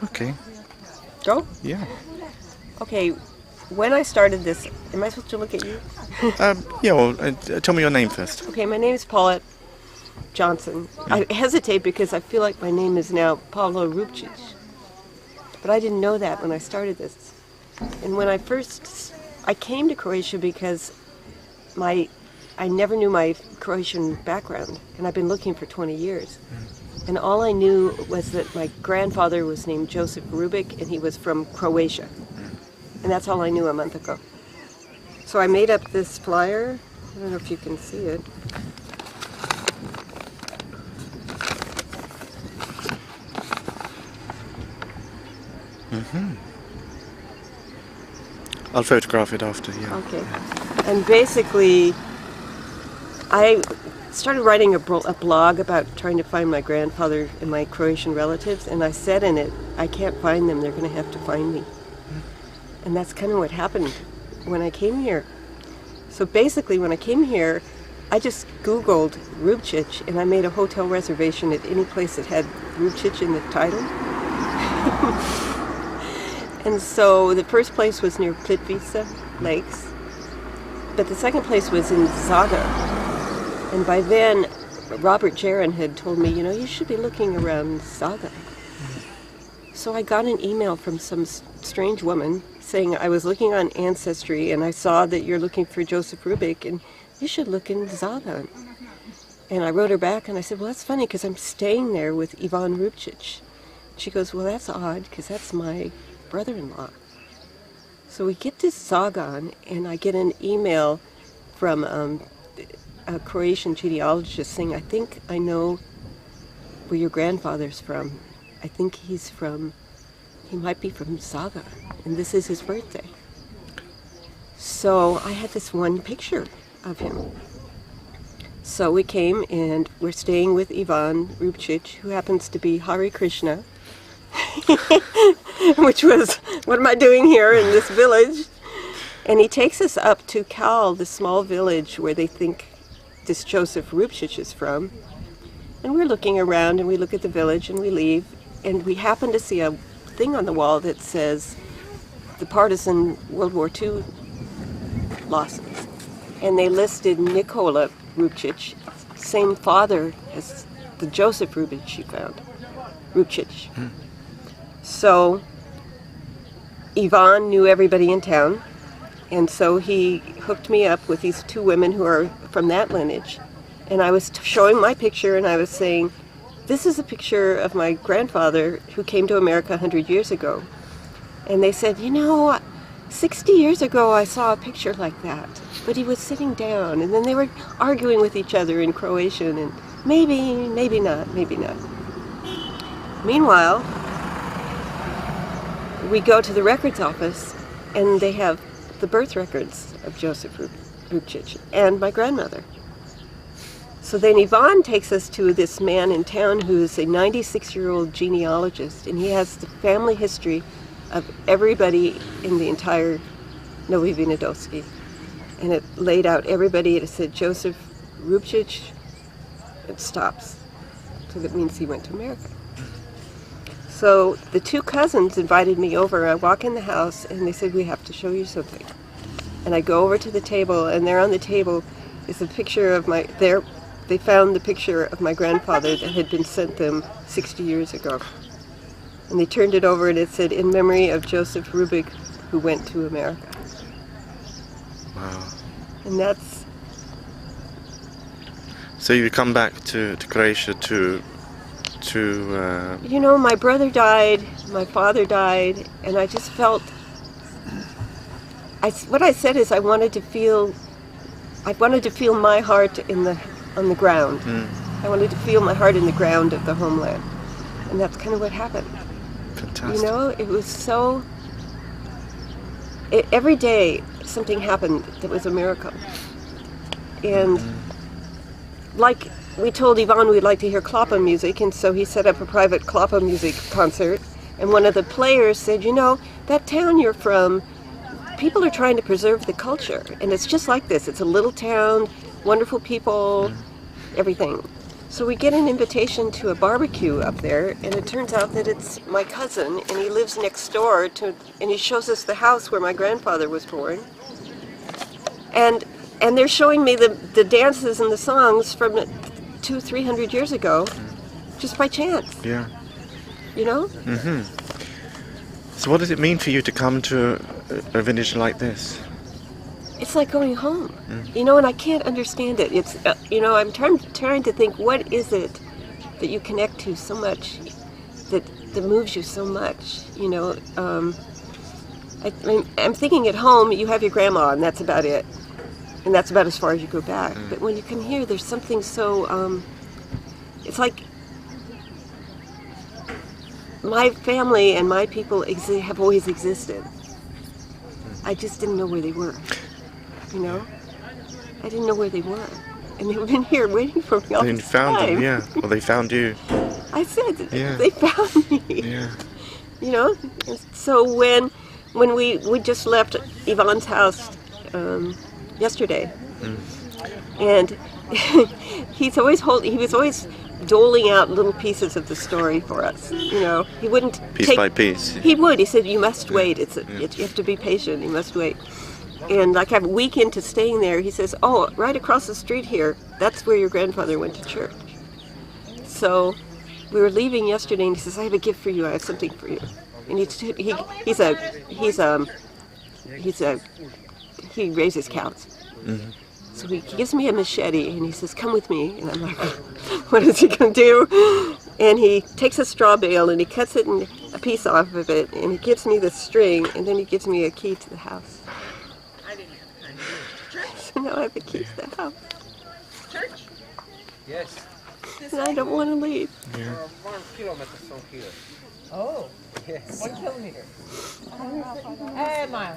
Okay. Go? Yeah. Okay, when I started this, am I supposed to look at you? Yeah, well, tell me your name first. Okay, my name is Paulette Johnson. I hesitate because I feel like my name is now Paula Rupcic. But I didn't know that when I started this. And when I came to Croatia because I never knew my Croatian background, and I've been looking for 20 years. And all I knew was that my grandfather was named Joseph Rubik, and he was from Croatia. And that's all I knew a month ago. So I made up this flyer. I don't know if you can see it. I'll photograph it after, yeah. Okay. And basically, I started writing a blog about trying to find my grandfather and my Croatian relatives, and I said in it, I can't find them, they're going to have to find me. And that's kind of what happened when I came here. So basically, when I came here, I just Googled Rupcic, and I made a hotel reservation at any place that had Rupcic in the title. And so the first place was near Plitvice Lakes, but the second place was in Zaga. And by then, Robert Jaron had told me, you should be looking around Zaga. So I got an email from some strange woman saying I was looking on Ancestry and I saw that you're looking for Joseph Rubik and you should look in Zaga. And I wrote her back and I said, well, that's funny because I'm staying there with Ivan Rupcic. She goes, well, that's odd because that's my brother-in-law. So we get to Zagan and I get an email from a Croatian genealogist saying, I think I know where your grandfather's from. I think he might be from Zaga, and this is his birthday. So I had this one picture of him. So we came and we're staying with Ivan Rupcic, who happens to be Hare Krishna, which was, what am I doing here in this village? And he takes us up to Cal, the small village where they think this Joseph Rupcic is from. And we're looking around and we look at the village and we leave. And we happen to see a thing on the wall that says the partisan World War II losses. And they listed Nikola Rupcic, same father as the Joseph Rupcic she found. Rupcic. So Ivan knew everybody in town, and so he hooked me up with these two women who are from that lineage. And I was showing my picture and I was saying, this is a picture of my grandfather who came to America 100 years ago. And they said, 60 years ago I saw a picture like that, but he was sitting down. And then they were arguing with each other in Croatian, and maybe not. Meanwhile, we go to the records office, and they have the birth records of Joseph Rupcic and my grandmother. So then Ivan takes us to this man in town who's a 96-year-old genealogist, and he has the family history of everybody in the entire Novi Vinodolski. And it laid out everybody. It said Joseph Rupcic, it stops. So that means he went to America. So the two cousins invited me over. I walk in the house and they said, we have to show you something. And I go over to the table, and there on the table is a picture of they found the picture of my grandfather that had been sent them 60 years ago. And they turned it over and it said, in memory of Joseph Rubik, who went to America. Wow. And that's... So you come back to Croatia to my brother died, my father died, and I just felt... what I said is I wanted to feel my heart on the ground. I wanted to feel my heart in the ground of the homeland. And that's kind of what happened. Fantastic. It was so... every day something happened that was a miracle. And like we told Ivan we'd like to hear klapa music, and so he set up a private klapa music concert. And one of the players said, that town you're from, people are trying to preserve the culture. And it's just like this. It's a little town, wonderful people, everything. So we get an invitation to a barbecue up there, and it turns out that it's my cousin, and he lives next door to, and he shows us the house where my grandfather was born. And they're showing me the dances and the songs from 200-300 years ago, just by chance. Yeah. You know? Mm-hmm. So what does it mean for you to come to a village like this? It's like going home, you know, and I can't understand it. It's, you know, I'm trying to think, what is it that you connect to so much, that moves you so much, you know? I'm thinking at home, you have your grandma, and that's about it. And that's about as far as you go back. But when you come here, there's something so, it's like my family and my people have always existed. I just didn't know where they were. You know, I didn't know where they were, and they've been here waiting for me all this time. They found them, yeah. Well, they found you. I said, yeah. They found me. Yeah. You know, so when we just left Yvonne's house yesterday, and he was always doling out little pieces of the story for us. You know, he wouldn't piece by piece. He would. He said, "You must wait. You have to be patient. You must wait." And like a week into staying there, he says, "Oh, right across the street here, that's where your grandfather went to church." So we were leaving yesterday, and he says, "I have a gift for you. I have something for you." And he raises cows. Mm-hmm. So he gives me a machete, and he says, "Come with me." And I'm like, "What is he going to do?" And he takes a straw bale, and he cuts it in a piece off of it, and he gives me the string, and then he gives me a key to the house. So now I have a key to the house. Church? Yes. And I don't want to leave. Yeah. 1 kilometer from here. Oh, Yes. 1 kilometer. Mile.